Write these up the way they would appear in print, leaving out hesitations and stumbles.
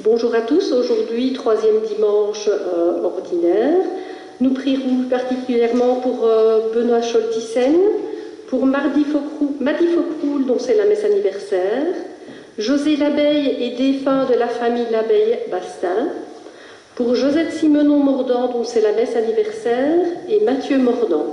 Bonjour à tous, aujourd'hui, troisième dimanche ordinaire. Nous prierons particulièrement pour Benoît Scholtissen, pour Madi Focroul, dont c'est la messe anniversaire, José Labeille et défunt de la famille Labeille-Bastin, pour Josette Simenon-Mordant, dont c'est la messe anniversaire, et Mathieu Mordant.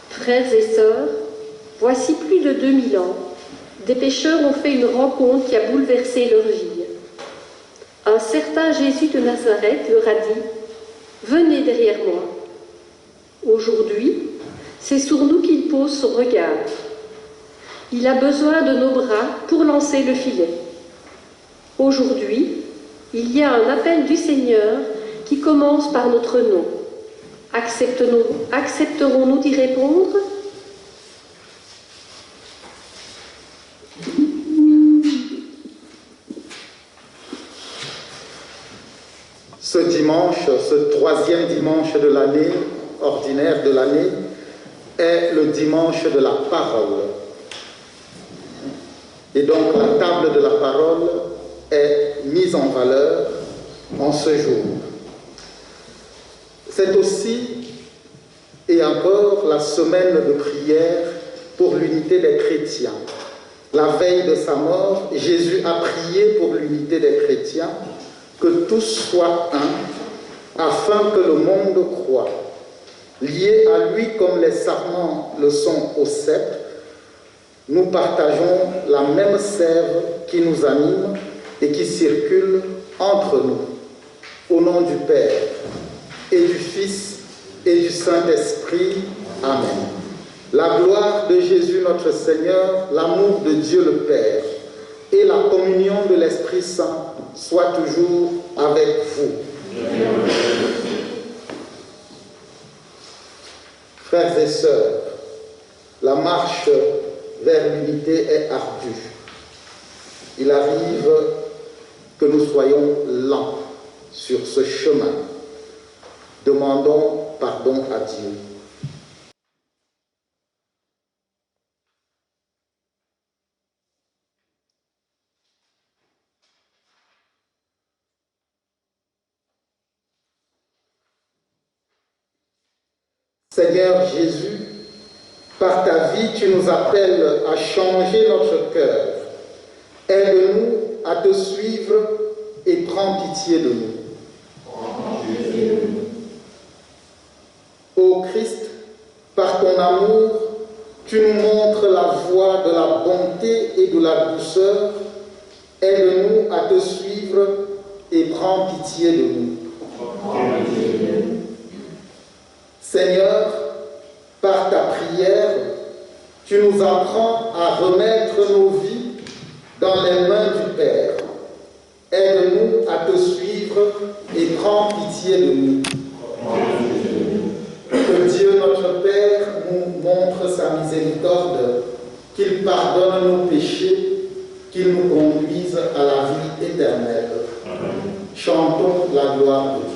Frères et sœurs, voici plus de 2000 ans, des pécheurs ont fait une rencontre qui a bouleversé leur vie. Un certain Jésus de Nazareth leur a dit « Venez derrière moi ». Aujourd'hui, c'est sur nous qu'il pose son regard. Il a besoin de nos bras pour lancer le filet. Aujourd'hui, il y a un appel du Seigneur qui commence par notre nom. Accepterons-nous d'y répondre? Ce dimanche, ce troisième dimanche de l'année, ordinaire de l'année, est le dimanche de la parole. Et donc la table de la parole est mise en valeur en ce jour. C'est aussi et encore la semaine de prière pour l'unité des chrétiens. La veille de sa mort, Jésus a prié pour l'unité des chrétiens, que tous soient un, afin que le monde croie. Liés à lui comme les sarments le sont au sceptre, nous partageons la même sève qui nous anime et qui circule entre nous. Au nom du Père, et du Fils, et du Saint-Esprit. Amen. La gloire de Jésus notre Seigneur, l'amour de Dieu le Père, et la communion de l'Esprit Saint soit toujours avec vous. Frères et sœurs, la marche vers l'unité est ardue. Il arrive que nous soyons lents sur ce chemin. Demandons pardon à Dieu. Seigneur Jésus, par ta vie, tu nous appelles à changer notre cœur. Aide-nous à te suivre et prends pitié de nous. Ô Christ, par ton amour, tu nous montres la voie de la bonté et de la douceur. Aide-nous à te suivre et prends pitié de nous. Seigneur, par ta prière, tu nous apprends à remettre nos vies dans les mains du Père. Aide-nous à te suivre et prends pitié de nous. Que Dieu notre Père nous montre sa miséricorde, qu'il pardonne nos péchés, qu'il nous conduise à la vie éternelle. Chantons la gloire de Dieu.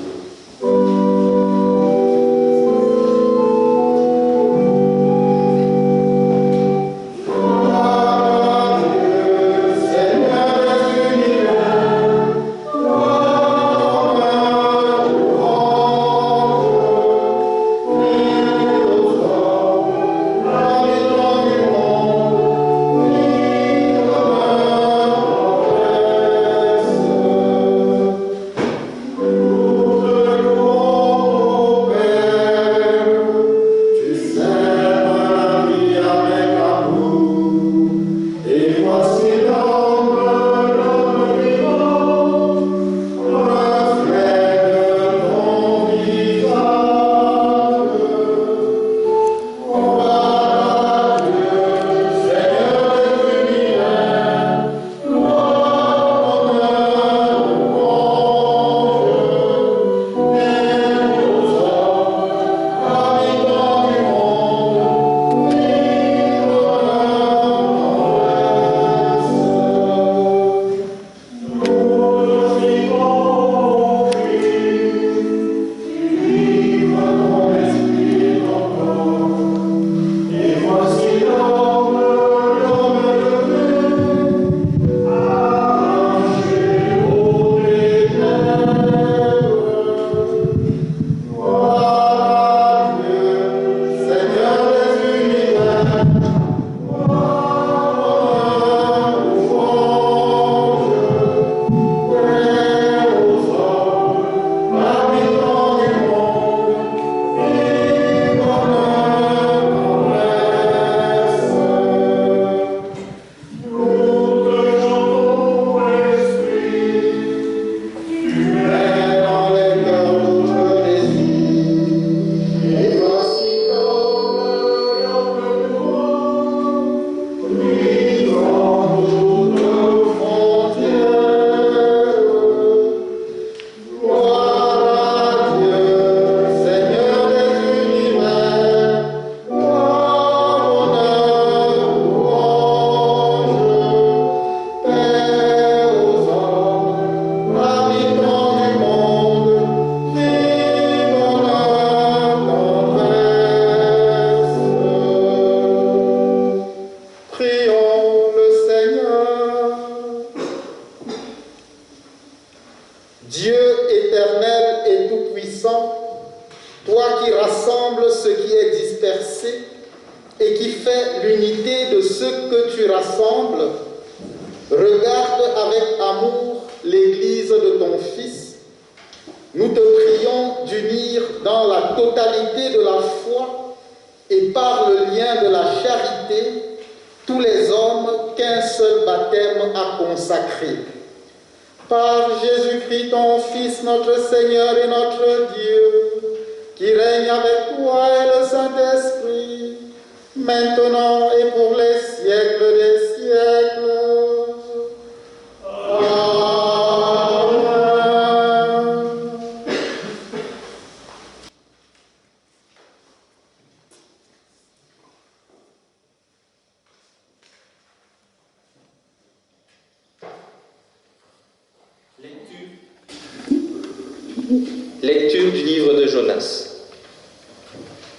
Lecture du livre de Jonas.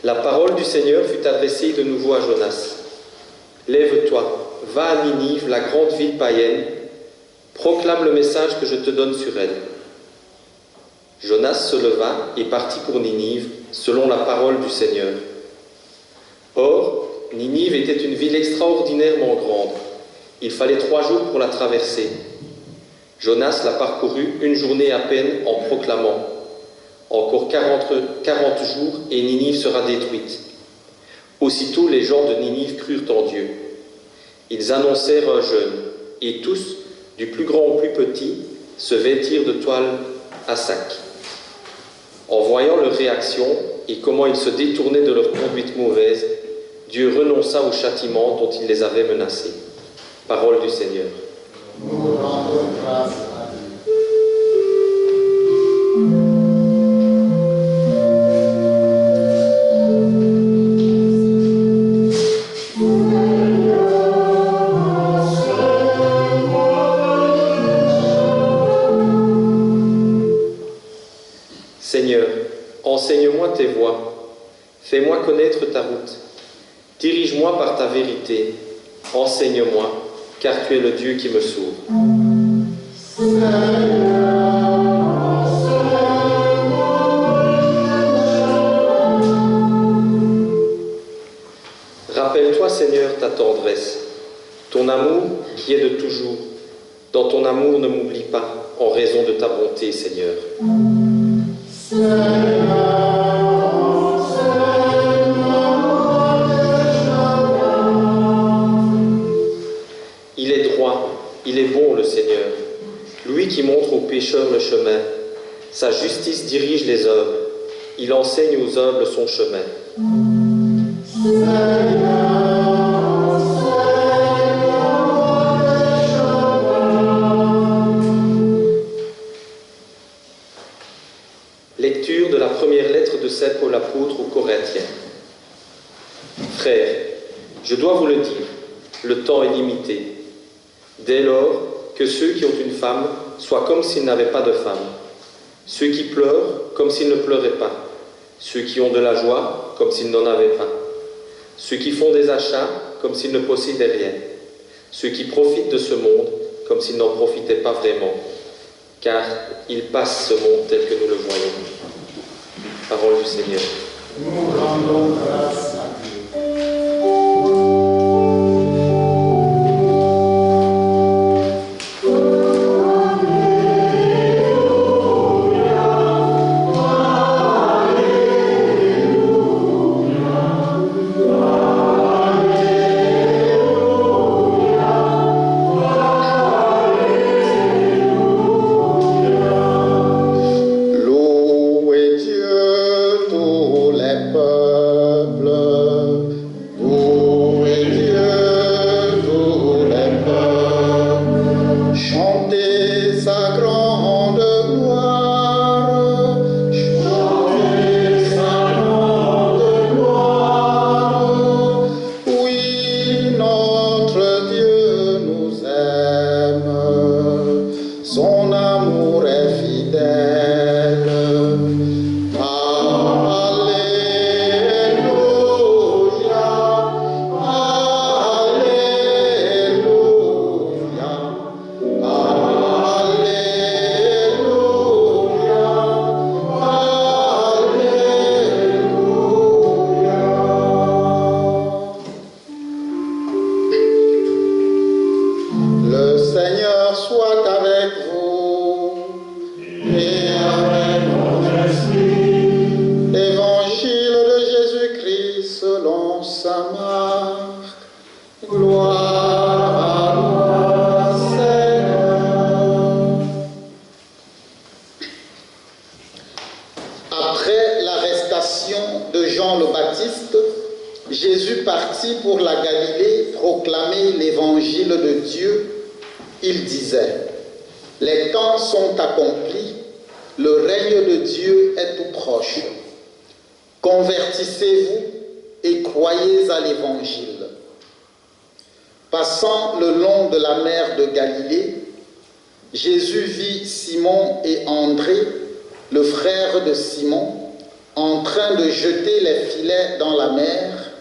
La parole du Seigneur fut adressée de nouveau à Jonas. Lève-toi, va à Ninive, la grande ville païenne, proclame le message que je te donne sur elle. Jonas se leva et partit pour Ninive, selon la parole du Seigneur. Or, Ninive était une ville extraordinairement grande. Il fallait 3 jours pour la traverser. Jonas la parcourut une journée à peine en proclamant « Encore 40 jours et Ninive sera détruite ». Aussitôt les gens de Ninive crurent en Dieu. Ils annoncèrent un jeûne, et tous, du plus grand au plus petit, se vêtirent de toile à sac. En voyant leur réaction et comment ils se détournaient de leur conduite mauvaise, Dieu renonça au châtiment dont il les avait menacés. Parole du Seigneur. Nous rendons grâce à Dieu. Fais-moi connaître ta route. Dirige-moi par ta vérité. Enseigne-moi, car tu es le Dieu qui me sauve. Rappelle-toi, Seigneur, ta tendresse, ton amour qui est de toujours. Dans ton amour, ne m'oublie pas, en raison de ta bonté, Seigneur. Il est droit, il est bon, le Seigneur, lui qui montre aux pécheurs le chemin. Sa justice dirige les hommes, il enseigne aux humbles son chemin. Lecture de la première lettre de Saint Paul apôtre aux Corinthiens. Frères, je dois vous le dire, le temps est limité. Dès lors, que ceux qui ont une femme soient comme s'ils n'avaient pas de femme, ceux qui pleurent comme s'ils ne pleuraient pas, ceux qui ont de la joie comme s'ils n'en avaient pas, ceux qui font des achats comme s'ils ne possédaient rien, ceux qui profitent de ce monde comme s'ils n'en profitaient pas vraiment, car il passe ce monde tel que nous le voyons. Parole du Seigneur. Nous rendons grâce à Dieu. Louez Dieu, tous les peuples. Louez Dieu, tous les peuples. Chantez sa grande gloire. Chantez sa grande gloire. Oui, notre Dieu nous aime. Son amour est fidèle. Le Seigneur soit avec vous et avec votre esprit. Évangile de Jésus-Christ selon saint Marc. Gloire à toi, Seigneur. Après l'arrestation de Jean le Baptiste, Jésus partit pour la Galilée proclamer l'évangile de Dieu. Il disait: les temps sont accomplis, le règne de Dieu est tout proche. Convertissez-vous et croyez à l'évangile. Passant le long de la mer de Galilée, Jésus vit Simon et André, le frère de Simon, en train de jeter les filets dans la mer,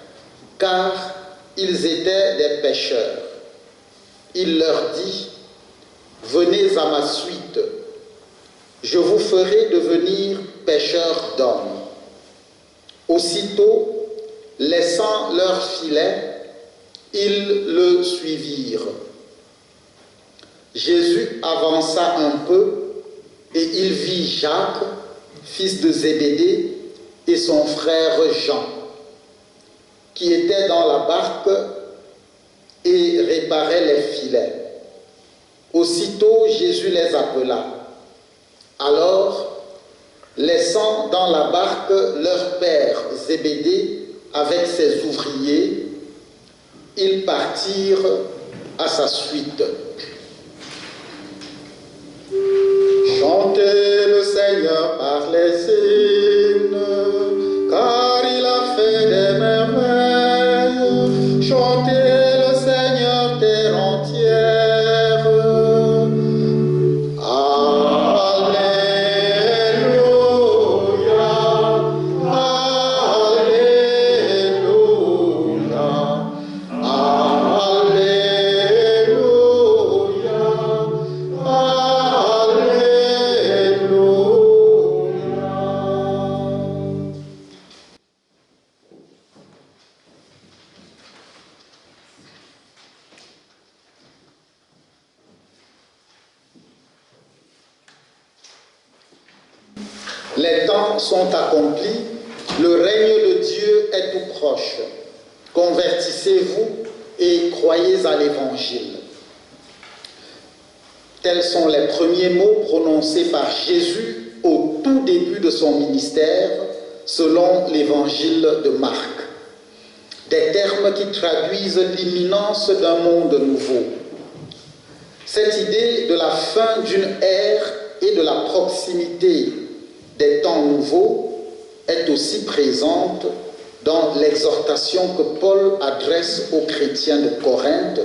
car ils étaient des pêcheurs. Il leur dit: venez à ma suite, je vous ferai devenir pêcheurs d'hommes. Aussitôt, laissant leurs filets, ils le suivirent. Jésus avança un peu et il vit Jacques, fils de Zébédée, et son frère Jean, qui étaient dans la barque et réparaient les filets. Aussitôt, Jésus les appela. Alors, laissant dans la barque leur père Zébédée avec ses ouvriers, ils partirent à sa suite. Chantez le Seigneur par les hymnes, car il a fait des merveilles. Chantez le Seigneur terre entière. Alléluia, Alléluia. temps sont accomplis, le règne de Dieu est tout proche. Convertissez-vous et croyez à l'Évangile. Tels sont les premiers mots prononcés par Jésus au tout début de son ministère, selon l'Évangile de Marc. Des termes qui traduisent l'imminence d'un monde nouveau. Cette idée de la fin d'une ère et de la proximité des temps nouveaux est aussi présente dans l'exhortation que Paul adresse aux chrétiens de Corinthe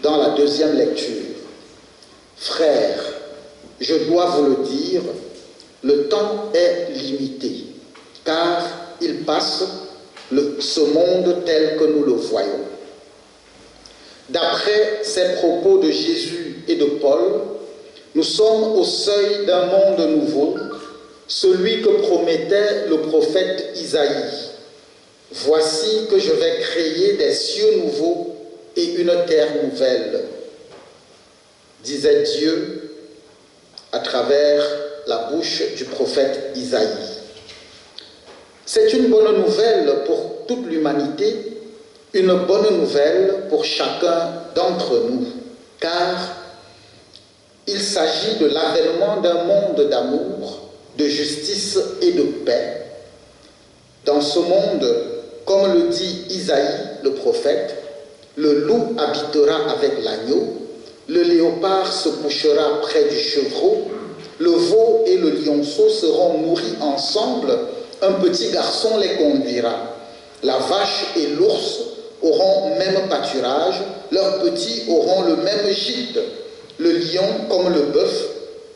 dans la deuxième lecture. Frères, je dois vous le dire, le temps est limité, car il passe ce monde tel que nous le voyons. D'après ces propos de Jésus et de Paul, nous sommes au seuil d'un monde nouveau, celui que promettait le prophète Isaïe. Voici que je vais créer des cieux nouveaux et une terre nouvelle, disait Dieu à travers la bouche du prophète Isaïe. C'est une bonne nouvelle pour toute l'humanité, une bonne nouvelle pour chacun d'entre nous, car il s'agit de l'avènement d'un monde d'amour, de justice et de paix. Dans ce monde, comme le dit Isaïe, le prophète, le loup habitera avec l'agneau, le léopard se couchera près du chevreau, le veau et le lionceau seront nourris ensemble, un petit garçon les conduira. La vache et l'ours auront même pâturage, leurs petits auront le même gîte. Le lion, comme le bœuf,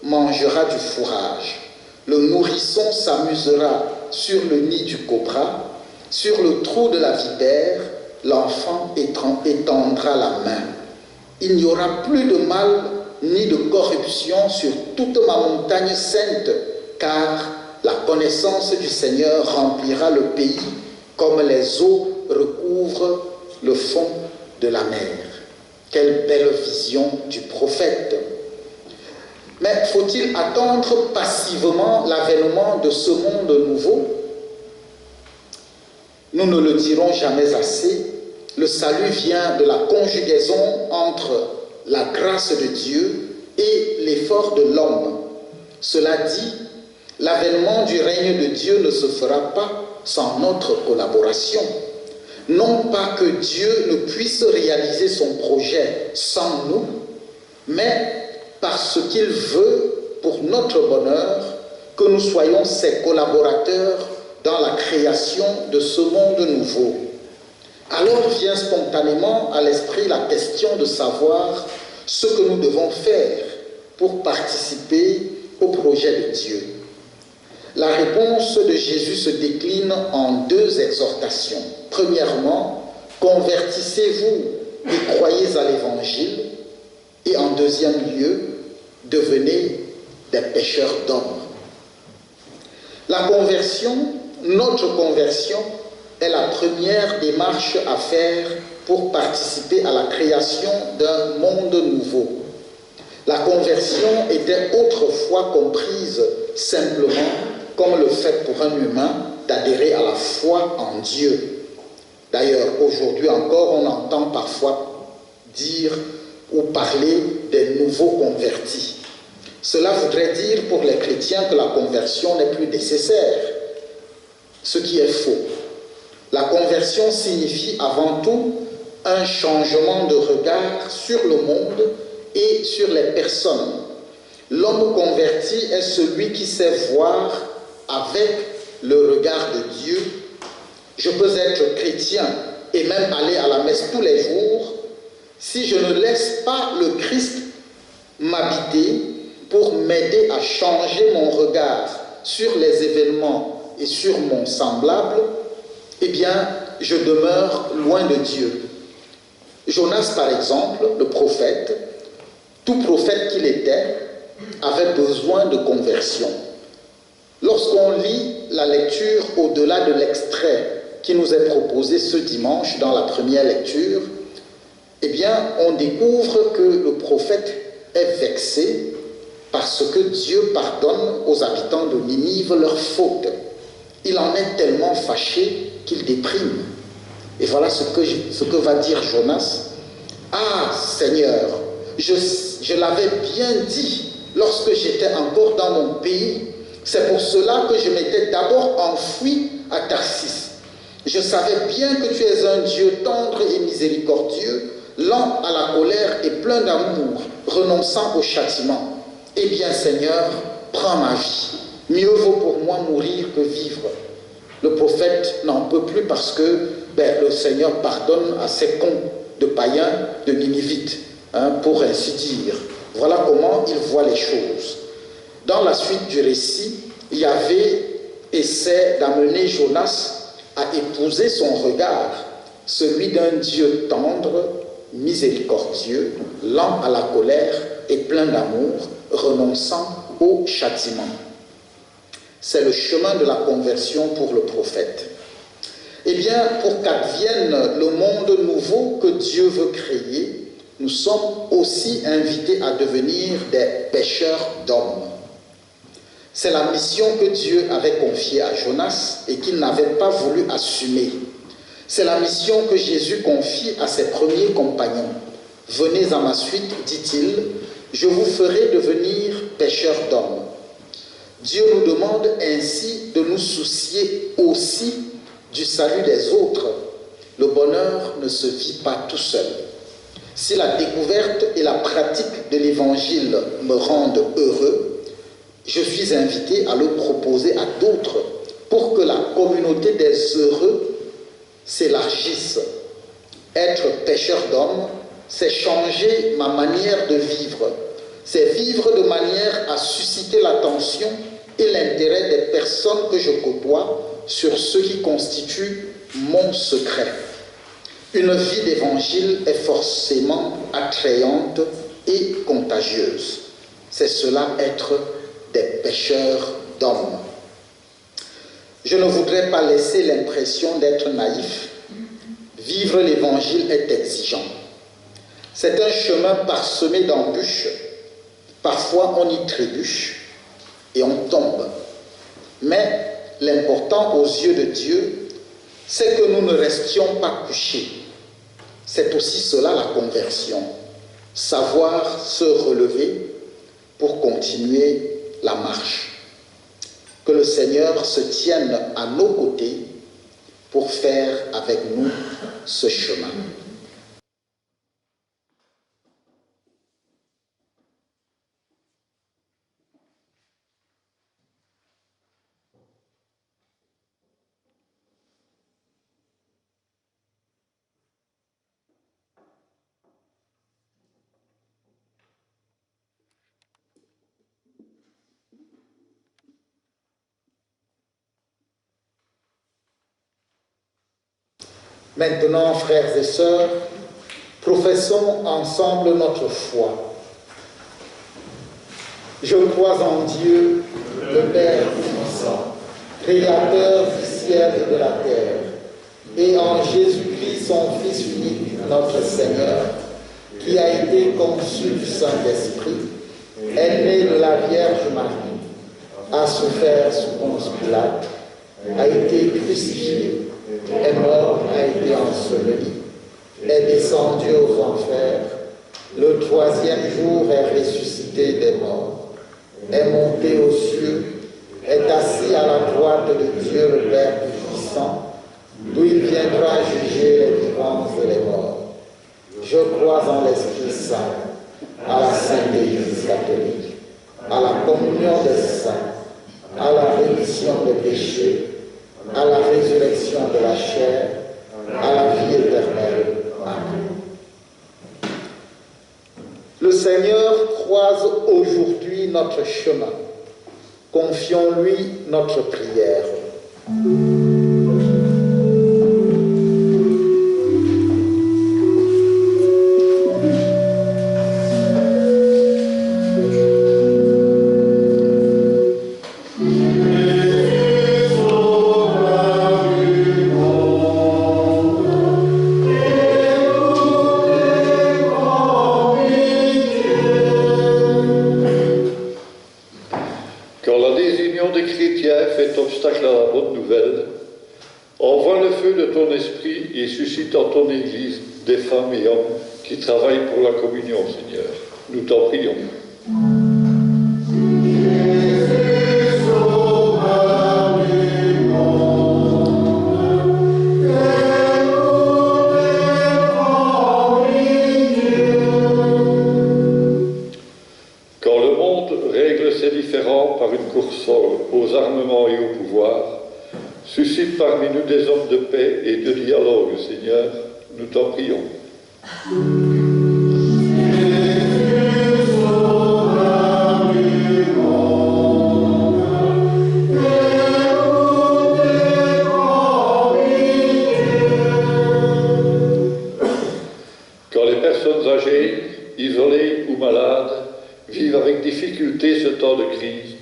mangera du fourrage. Le nourrisson s'amusera sur le nid du cobra, sur le trou de la vipère, l'enfant étendra la main. Il n'y aura plus de mal ni de corruption sur toute ma montagne sainte, car la connaissance du Seigneur remplira le pays comme les eaux recouvrent le fond de la mer. Quelle belle vision du prophète! Mais faut-il attendre passivement l'avènement de ce monde nouveau? Nous ne le dirons jamais assez, le salut vient de la conjugaison entre la grâce de Dieu et l'effort de l'homme. Cela dit, l'avènement du règne de Dieu ne se fera pas sans notre collaboration. Non pas que Dieu ne puisse réaliser son projet sans nous, mais parce qu'il veut, pour notre bonheur, que nous soyons ses collaborateurs dans la création de ce monde nouveau. Alors vient spontanément à l'esprit la question de savoir ce que nous devons faire pour participer au projet de Dieu. La réponse de Jésus se décline en deux exhortations. Premièrement, convertissez-vous et croyez à l'Évangile. Et en deuxième lieu, devenez des pêcheurs d'hommes. La conversion, notre conversion, est la première démarche à faire pour participer à la création d'un monde nouveau. La conversion était autrefois comprise simplement comme le fait pour un humain d'adhérer à la foi en Dieu. D'ailleurs, aujourd'hui encore, on entend parfois dire ou parler des nouveaux convertis. Cela voudrait dire pour les chrétiens que la conversion n'est plus nécessaire, ce qui est faux. La conversion signifie avant tout un changement de regard sur le monde et sur les personnes. L'homme converti est celui qui sait voir avec le regard de Dieu. Je peux être chrétien et même aller à la messe tous les jours si je ne laisse pas le Christ m'habiter pour m'aider à changer mon regard sur les événements et sur mon semblable, eh bien, je demeure loin de Dieu. Jonas, par exemple, le prophète, tout prophète qu'il était, avait besoin de conversion. Lorsqu'on lit la lecture au-delà de l'extrait qui nous est proposé ce dimanche dans la première lecture, eh bien, on découvre que le prophète est vexé parce que Dieu pardonne aux habitants de Ninive leurs fautes. Il en est tellement fâché qu'il déprime. Et voilà ce que va dire Jonas. « Ah, Seigneur, je l'avais bien dit lorsque j'étais encore dans mon pays. C'est pour cela que je m'étais d'abord enfoui à Tarsis. Je savais bien que tu es un Dieu tendre et miséricordieux, lent à la colère et plein d'amour, renonçant au châtiment. Eh bien, Seigneur, prends ma vie. Mieux vaut pour moi mourir que vivre. » Le prophète n'en peut plus parce que le Seigneur pardonne à ces cons de païens, de Ninivites, pour ainsi dire. Voilà comment il voit les choses. Dans la suite du récit, Yahvé essaie d'amener Jonas à épouser son regard, celui d'un Dieu tendre, miséricordieux, lent à la colère et plein d'amour, renonçant au châtiment. C'est le chemin de la conversion pour le prophète. Eh bien, pour qu'advienne le monde nouveau que Dieu veut créer, nous sommes aussi invités à devenir des pêcheurs d'hommes. C'est la mission que Dieu avait confiée à Jonas et qu'il n'avait pas voulu assumer. C'est la mission que Jésus confie à ses premiers compagnons. « Venez à ma suite, dit-il, je vous ferai devenir pêcheurs d'hommes. » Dieu nous demande ainsi de nous soucier aussi du salut des autres. Le bonheur ne se vit pas tout seul. Si la découverte et la pratique de l'Évangile me rendent heureux, je suis invité à le proposer à d'autres pour que la communauté des heureux s'élargisse. Être pêcheur d'hommes, c'est changer ma manière de vivre. C'est vivre de manière à susciter l'attention et l'intérêt des personnes que je côtoie sur ce qui constitue mon secret. Une vie d'évangile est forcément attrayante et contagieuse. C'est cela être des pêcheurs d'hommes. Je ne voudrais pas laisser l'impression d'être naïf. Vivre l'évangile est exigeant. C'est un chemin parsemé d'embûches. Parfois on y trébuche et on tombe. Mais l'important aux yeux de Dieu, c'est que nous ne restions pas couchés. C'est aussi cela la conversion. Savoir se relever pour continuer la marche. Que le Seigneur se tienne à nos côtés pour faire avec nous ce chemin. Maintenant, frères et sœurs, professons ensemble notre foi. Je crois en Dieu, le Père Tout-Puissant, Créateur du ciel et de la terre, et en Jésus-Christ, son Fils unique, notre Seigneur, qui a été conçu du Saint-Esprit, est né de la Vierge Marie, a souffert sous Ponce Pilate, a été crucifié, est mort, a été enseveli, est descendu aux enfers, le troisième jour est ressuscité des morts, est monté aux cieux, est assis à la droite de Dieu le Père Tout-Puissant, d'où il viendra juger les vivants et les morts. Je crois en l'Esprit Saint, à la Sainte Église catholique, à la communion des saints, à la rémission des péchés, à la résurrection de la chair, à la vie éternelle. Amen. Le Seigneur croise aujourd'hui notre chemin. Confions-lui notre prière. esprit et suscite dans ton Église des femmes et hommes qui travaillent pour la communion, Seigneur. Nous t'en prions. Quand le monde règle ses différends par une course aux armements et au pouvoir, suscite parmi nous des hommes de paix et de dialogue, Seigneur, nous t'en prions. Quand les personnes âgées, isolées ou malades, vivent avec difficulté ce temps de crise,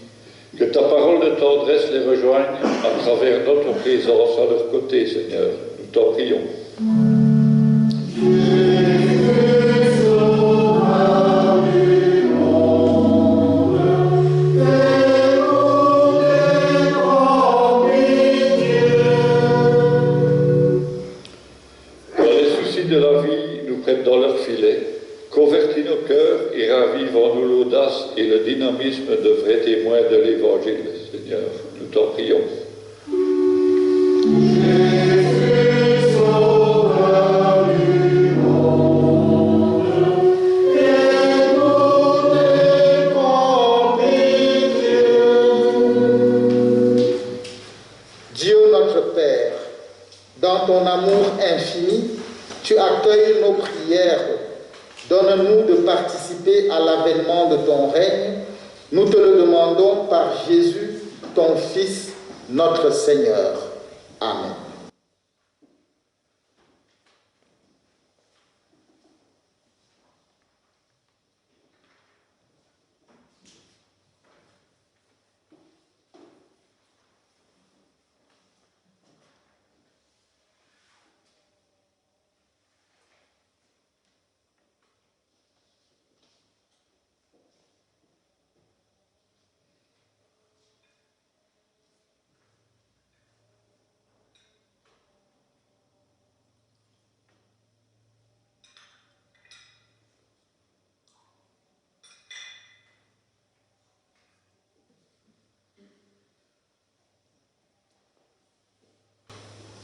que ta parole de tendresse les rejoigne à travers notre présence à leur côté, Seigneur. Nous t'en prions. Quand les soucis de la vie nous prennent dans leur filet, convertis nos cœurs et ravive en nous l'audace et le dynamisme de vrais témoins de l'Évangile, Seigneur. Nous t'en prions. Dieu notre Père, dans ton amour infini, tu accueilles nos prières. Donne-nous de participer à l'avènement de ton règne. Nous te le demandons par Jésus, ton Fils, notre Seigneur. Amen.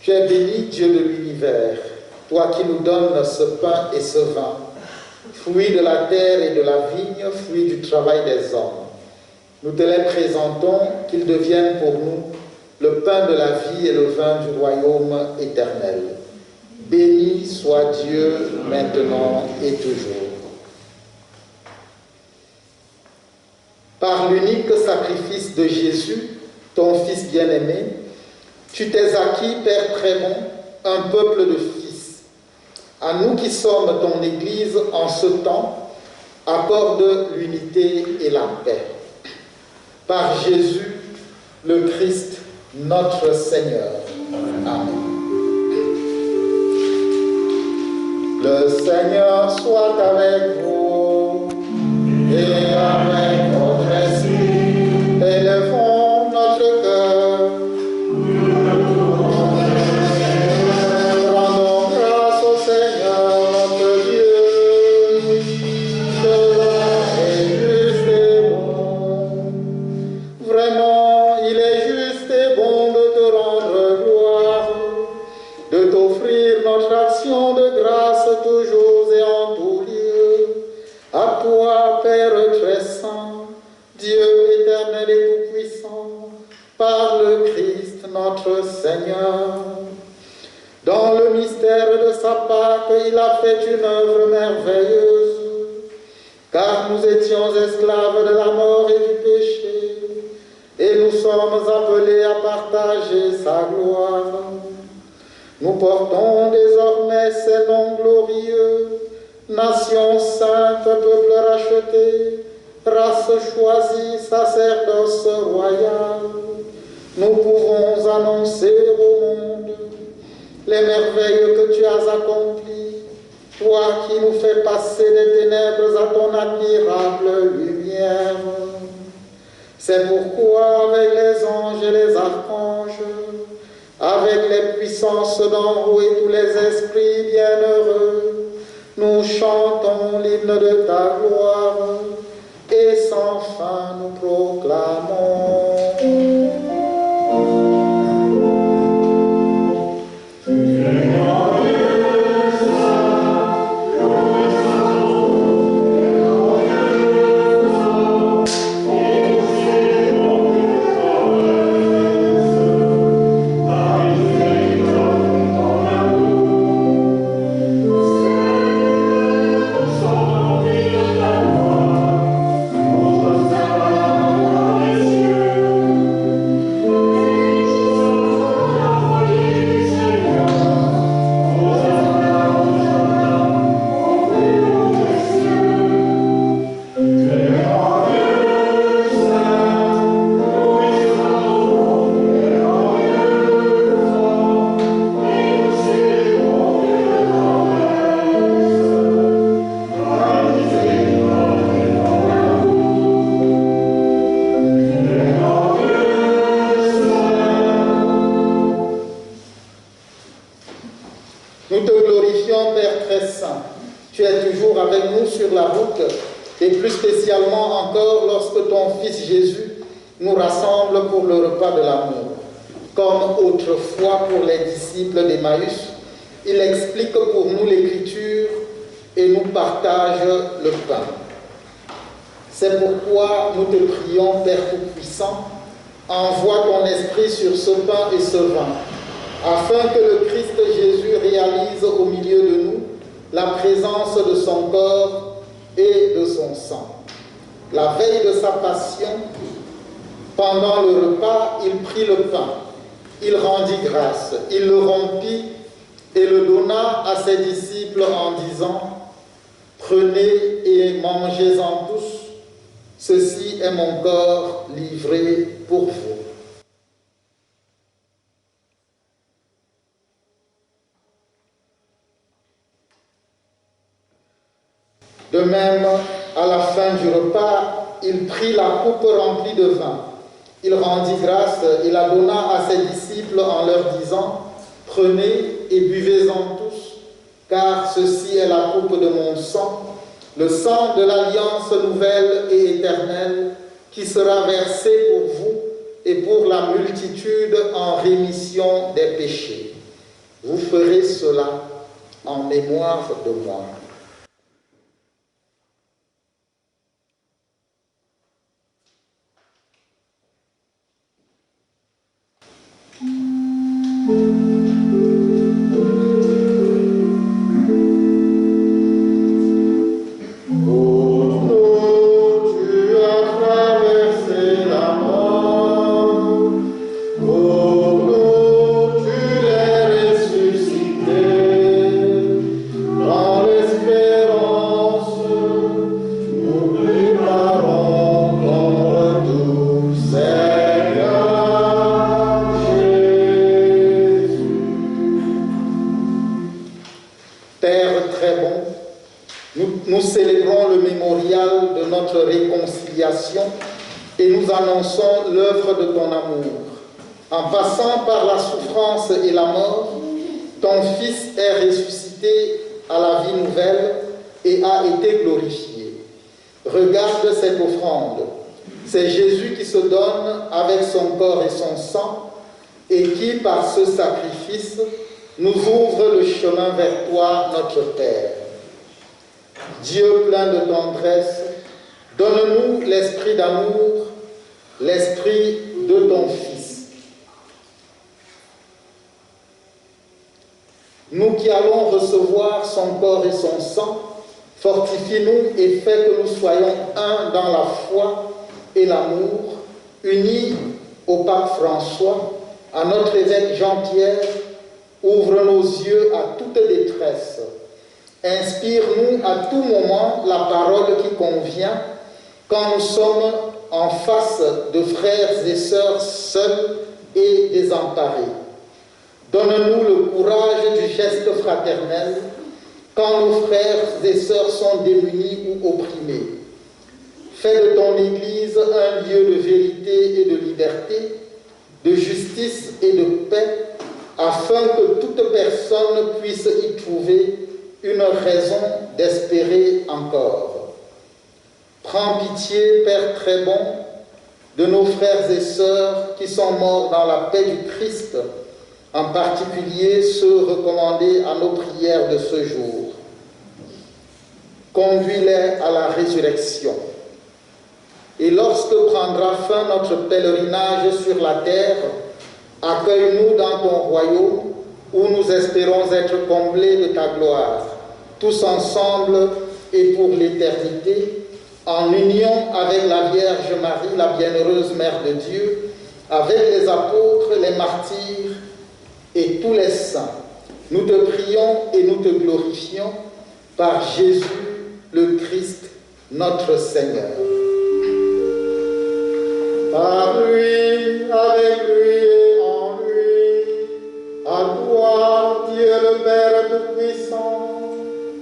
Tu es béni, Dieu de l'univers, toi qui nous donnes ce pain et ce vin, fruits de la terre et de la vigne, fruits du travail des hommes. Nous te les présentons, qu'ils deviennent pour nous le pain de la vie et le vin du royaume éternel. Béni soit Dieu maintenant et toujours. Par l'unique sacrifice de Jésus, ton Fils bien-aimé, tu t'es acquis, Père très bon, un peuple de fils. À nous qui sommes ton Église en ce temps, accorde l'unité et la paix. Par Jésus, le Christ, notre Seigneur. Amen. Le Seigneur soit avec vous et avec votre esprit. Élevons notre cœur. Rendons grâce au Seigneur notre Dieu. Cela est juste et bon. Vraiment, il est juste et bon de te rendre gloire, de t'offrir notre action de grâce toujours et en tout lieu. À toi, Père très saint, Dieu éternel et tout-puissant, par le Christ notre Seigneur. Dans le mystère de sa Pâque, il a fait une œuvre merveilleuse, car nous étions esclaves de la mort et du péché, et nous sommes appelés à partager sa gloire. Nous portons désormais ces noms glorieux, nation sainte, peuple racheté, race choisie, sacerdoce royal. Nous pouvons annoncer au monde les merveilles que tu as accomplies, toi qui nous fais passer des ténèbres à ton admirable lumière. C'est pourquoi avec les anges et les archanges, avec les puissances d'en haut et tous les esprits bienheureux, nous chantons l'hymne de ta gloire, et sans fin nous proclamons. Nous te glorifions, Père très saint. Tu es toujours avec nous sur la route, et plus spécialement encore lorsque ton Fils Jésus nous rassemble pour le repas de l'amour. Comme autrefois pour les disciples d'Emmaüs, il explique pour nous l'Écriture et nous partage le pain. C'est pourquoi nous te prions, Père Tout-Puissant, envoie ton esprit sur ce pain et ce vin, afin que le Christ Jésus réalise au milieu de nous la présence de son corps et de son sang. La veille de sa passion, pendant le repas, il prit le pain, il rendit grâce, il le rompit et le donna à ses disciples en disant : « Prenez et mangez-en tous, ceci est mon corps livré pour vous. » De même, à la fin du repas, il prit la coupe remplie de vin. Il rendit grâce et la donna à ses disciples en leur disant : « Prenez et buvez-en tous, car ceci est la coupe de mon sang, le sang de l'alliance nouvelle et éternelle, qui sera versé pour vous et pour la multitude en rémission des péchés. Vous ferez cela en mémoire de moi. » Nous célébrons le mémorial de notre réconciliation et nous annonçons l'œuvre de ton amour. En passant par la souffrance et la mort, ton Fils est ressuscité à la vie nouvelle et a été glorifié. Regarde cette offrande. C'est Jésus qui se donne avec son corps et son sang et qui, par ce sacrifice, nous ouvre le chemin vers toi, notre Père. Dieu plein de tendresse, donne-nous l'esprit d'amour, l'esprit de ton Fils. Nous qui allons recevoir son corps et son sang, fortifie-nous et fais que nous soyons un dans la foi et l'amour, unis au pape François, à notre évêque Jean-Pierre. Ouvre nos yeux à toute détresse. Inspire-nous à tout moment la parole qui convient quand nous sommes en face de frères et sœurs seuls et désemparés. Donne-nous le courage du geste fraternel quand nos frères et sœurs sont démunis ou opprimés. Fais de ton Église un lieu de vérité et de liberté, de justice et de paix, afin que toute personne puisse y trouver une raison d'espérer encore. Prends pitié, Père très bon, de nos frères et sœurs qui sont morts dans la paix du Christ, en particulier ceux recommandés à nos prières de ce jour. Conduis-les à la résurrection. Et lorsque prendra fin notre pèlerinage sur la terre, accueille-nous dans ton royaume où nous espérons être comblés de ta gloire, tous ensemble et pour l'éternité, en union avec la Vierge Marie, la bienheureuse Mère de Dieu, avec les apôtres, les martyrs et tous les saints. Nous te prions et nous te glorifions par Jésus le Christ, notre Seigneur. Par lui, avec lui et en lui, à toi, Dieu le Père Tout-Puissant,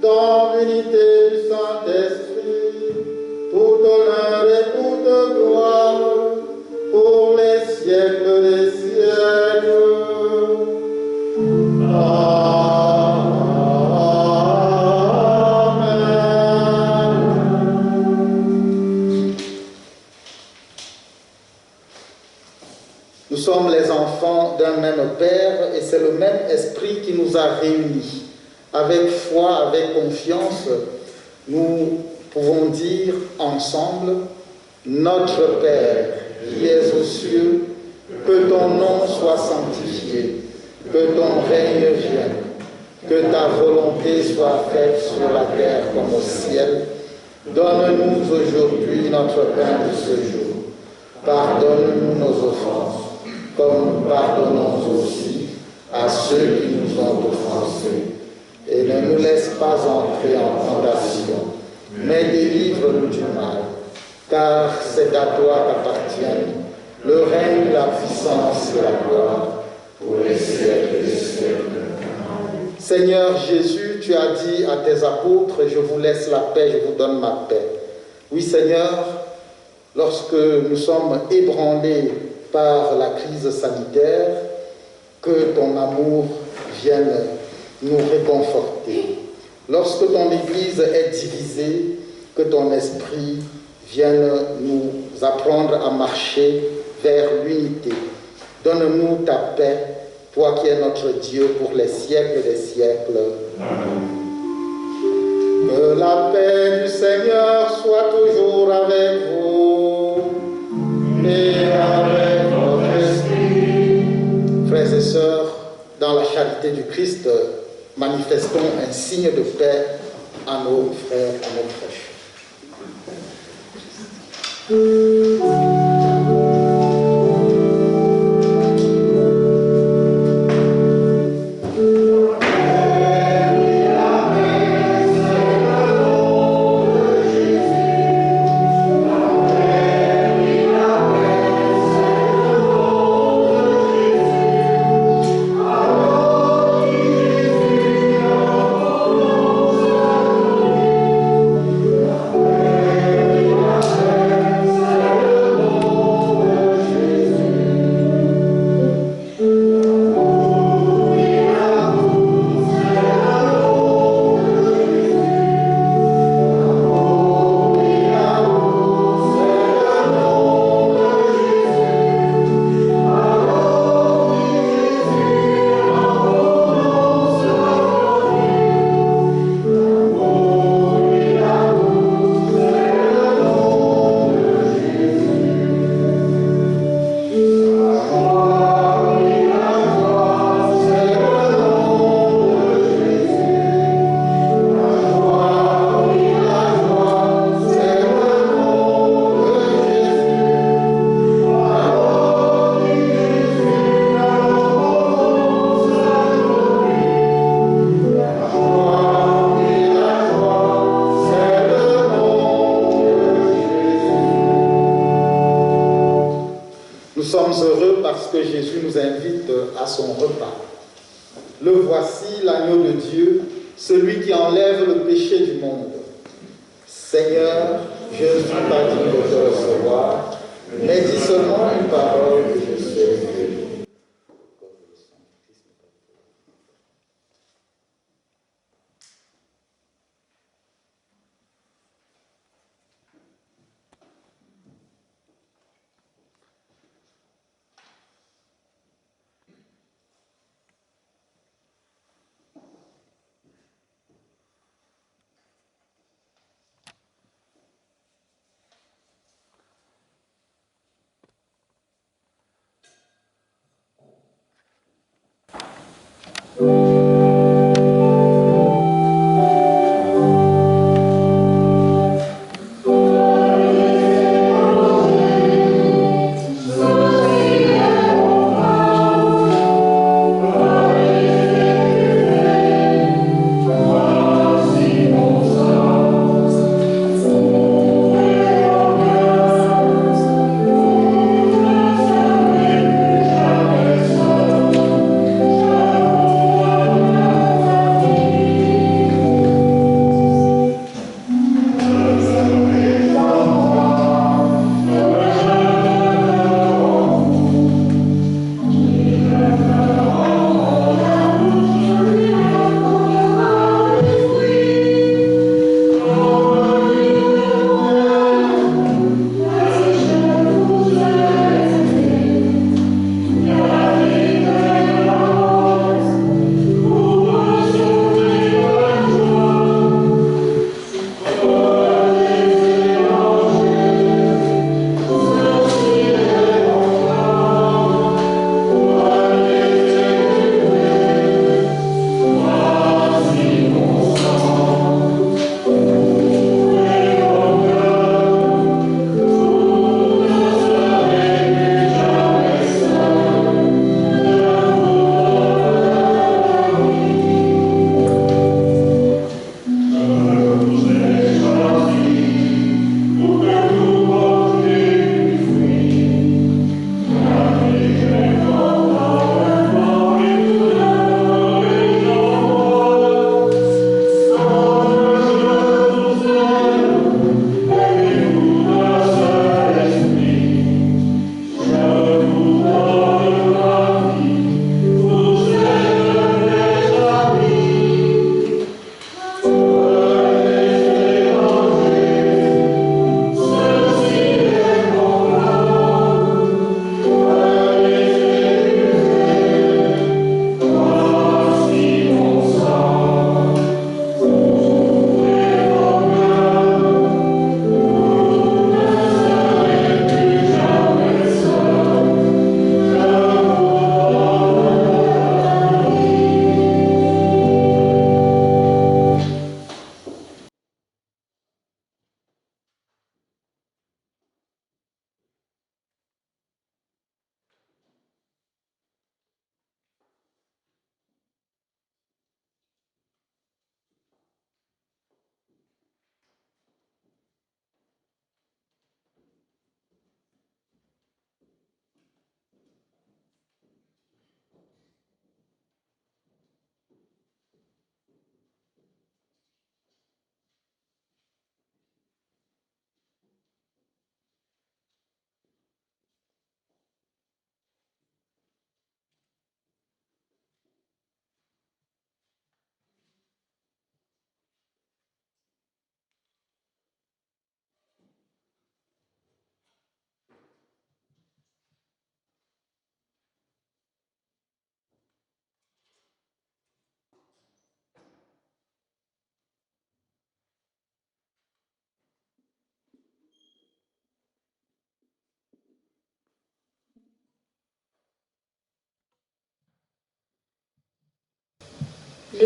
dans l'unité du Saint-Esprit, tout honneur et toute gloire, pour les siècles des siècles. Nous sommes les enfants d'un même Père et c'est le même Esprit qui nous a réunis. Avec foi, avec confiance, nous pouvons dire ensemble: Notre Père qui es aux cieux, que ton nom soit sanctifié, que ton règne vienne, que ta volonté soit faite sur la terre comme au ciel. Donne-nous aujourd'hui notre pain de ce jour. Pardonne-nous nos offenses, comme nous pardonnons aussi à ceux qui nous ont offensés. Et ne nous laisse pas entrer en tentation, mais délivre-nous du mal. Car c'est à toi qu'appartiennent le règne, la puissance et la gloire, pour les siècles des siècles. Seigneur Jésus, tu as dit à tes apôtres: je vous laisse la paix, je vous donne ma paix. Oui Seigneur, lorsque nous sommes ébranlés par la crise sanitaire, que ton amour vienne nous réconforter. Lorsque ton Église est divisée, que ton esprit vienne nous apprendre à marcher vers l'unité. Donne-nous ta paix, toi qui es notre Dieu pour les siècles des siècles. Amen. Que la paix du Seigneur soit toujours avec vous et avec votre esprit. Frères et sœurs, dans la charité du Christ, manifestons un signe de paix à nos frères, à nos frères. Jésus nous invite à son repas. Le voici, l'agneau de Dieu, celui qui enlève le péché du monde. Seigneur, je ne suis pas digne de te recevoir, mais dis seulement une parole que je serai guéri. Le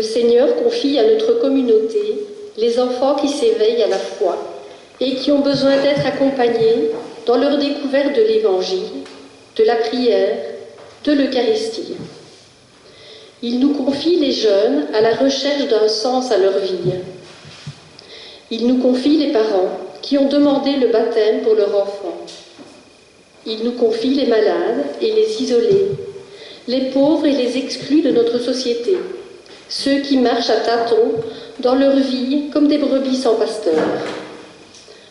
Seigneur confie à notre communauté les enfants qui s'éveillent à la foi et qui ont besoin d'être accompagnés dans leur découverte de l'Évangile, de la prière, de l'Eucharistie. Il nous confie les jeunes à la recherche d'un sens à leur vie. Il nous confie les parents qui ont demandé le baptême pour leur enfant. Il nous confie les malades et les isolés, les pauvres et les exclus de notre société, ceux qui marchent à tâtons dans leur vie comme des brebis sans pasteur.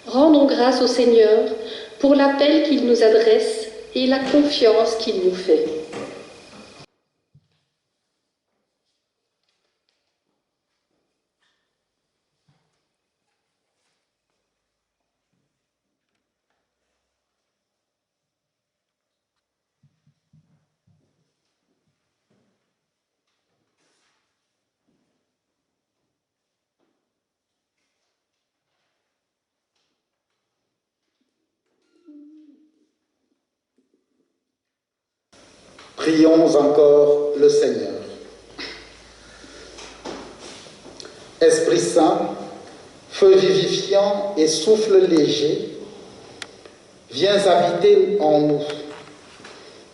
Rendons grâce au Seigneur pour l'appel qu'il nous adresse et la confiance qu'il nous fait. Prions encore le Seigneur. Esprit Saint, feu vivifiant et souffle léger, viens habiter en nous.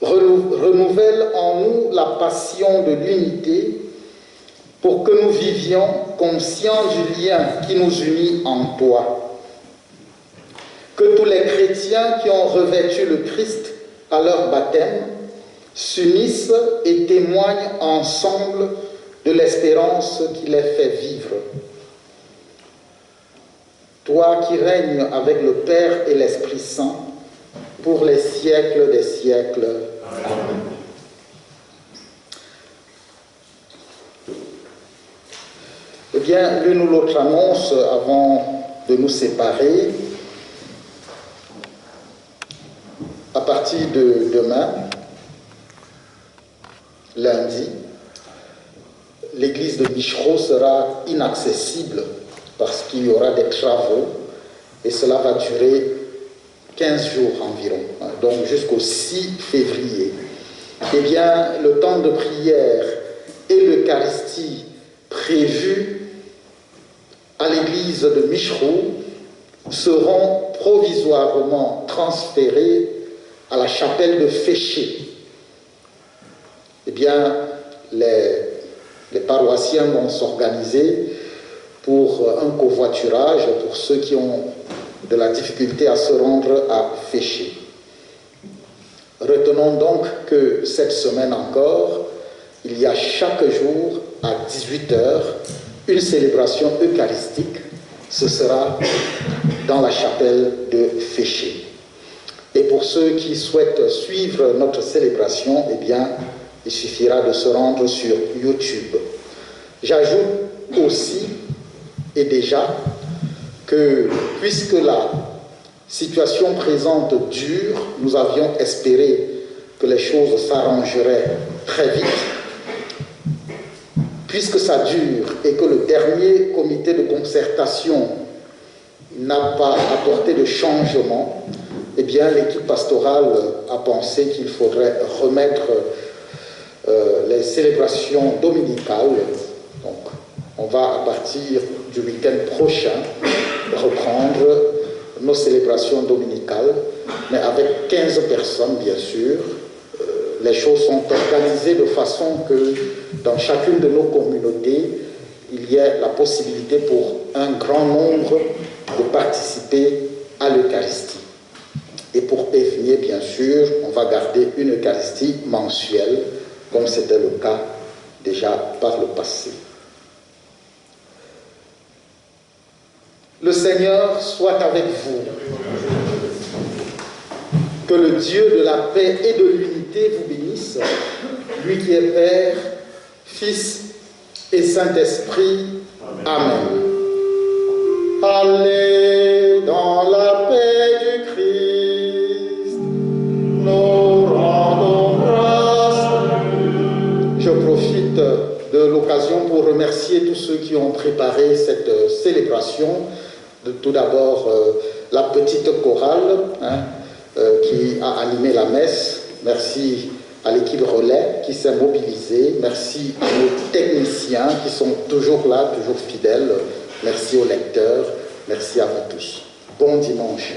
Renouvelle en nous la passion de l'unité pour que nous vivions conscients du lien qui nous unit en toi. Que tous les chrétiens qui ont revêtu le Christ à leur baptême s'unissent et témoignent ensemble de l'espérance qui les fait vivre. Toi qui règnes avec le Père et l'Esprit Saint, pour les siècles des siècles. Amen. Eh bien, l'une ou l'autre annonce avant de nous séparer. À partir de demain, lundi, l'église de Michereau sera inaccessible parce qu'il y aura des travaux et cela va durer 15 jours environ, donc jusqu'au 6 février. Eh bien, le temps de prière et l'Eucharistie prévus à l'église de Michereau seront provisoirement transférés à la chapelle de Féché. Eh bien, les paroissiens vont s'organiser pour un covoiturage pour ceux qui ont de la difficulté à se rendre à Féché. Retenons donc que cette semaine encore, il y a chaque jour à 18h une célébration eucharistique. Ce sera dans la chapelle de Féché. Et pour ceux qui souhaitent suivre notre célébration, eh bien, il suffira de se rendre sur YouTube. J'ajoute aussi et déjà que puisque la situation présente dure, nous avions espéré que les choses s'arrangeraient très vite. Puisque ça dure et que le dernier comité de concertation n'a pas apporté de changement, eh bien l'équipe pastorale a pensé qu'il faudrait remettre les célébrations dominicales. Donc, on va à partir du week-end prochain reprendre nos célébrations dominicales, mais avec 15 personnes, bien sûr. Les choses sont organisées de façon que dans chacune de nos communautés, il y ait la possibilité pour un grand nombre de participer à l'Eucharistie. Et pour Évigné, bien sûr, on va garder une Eucharistie mensuelle, comme c'était le cas déjà par le passé. Le Seigneur soit avec vous. Que le Dieu de la paix et de l'unité vous bénisse, lui qui est Père, Fils et Saint-Esprit. Amen. Allez dans la paix du Christ, nous rendons grâce. Je profite de l'occasion pour remercier tous ceux qui ont préparé cette célébration. Tout d'abord, la petite chorale qui a animé la messe. Merci à l'équipe relais qui s'est mobilisée. Merci à nos techniciens qui sont toujours là, toujours fidèles. Merci aux lecteurs. Merci à vous tous. Bon dimanche.